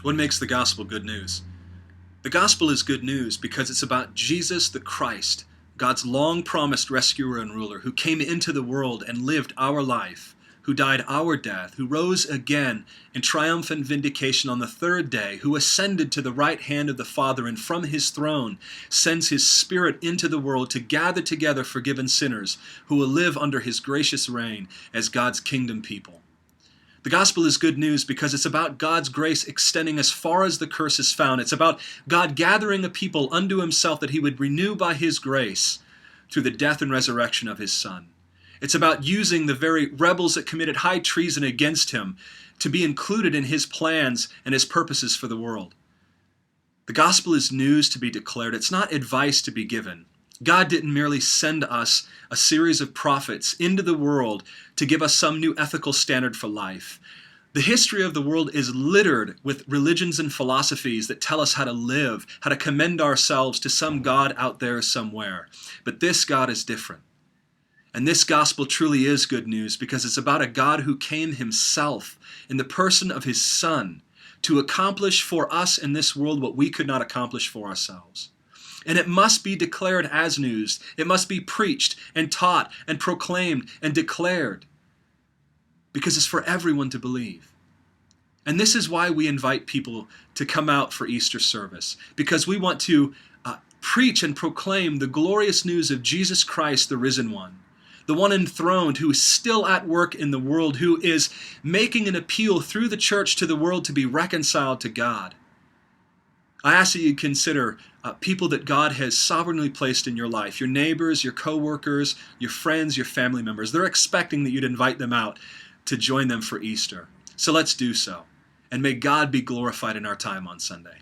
What makes the gospel good news? The gospel is good news because it's about Jesus the Christ, God's long-promised rescuer and ruler, who came into the world and lived our life, who died our death, who rose again in triumphant vindication on the third day, who ascended to the right hand of the Father, and from his throne sends his Spirit into the world to gather together forgiven sinners who will live under his gracious reign as God's kingdom people. The gospel is good news because it's about God's grace extending as far as the curse is found. It's about God gathering a people unto himself that he would renew by his grace through the death and resurrection of his Son. It's about using the very rebels that committed high treason against him to be included in his plans and his purposes for the world. The gospel is news to be declared. It's not advice to be given. God didn't merely send us a series of prophets into the world to give us some new ethical standard for life. The history of the world is littered with religions and philosophies that tell us how to live, how to commend ourselves to some God out there somewhere. But this God is different. And this gospel truly is good news because it's about a God who came himself in the person of his Son to accomplish for us in this world what we could not accomplish for ourselves. And it must be declared as news. It must be preached and taught and proclaimed and declared because it's for everyone to believe. And this is why we invite people to come out for Easter service, because we want to preach and proclaim the glorious news of Jesus Christ, the risen one, the one enthroned who is still at work in the world, who is making an appeal through the church to the world to be reconciled to God. I ask that you consider people that God has sovereignly placed in your life, your neighbors, your co-workers, your friends, your family members. They're expecting that you'd invite them out to join them for Easter. So let's do so. And may God be glorified in our time on Sunday.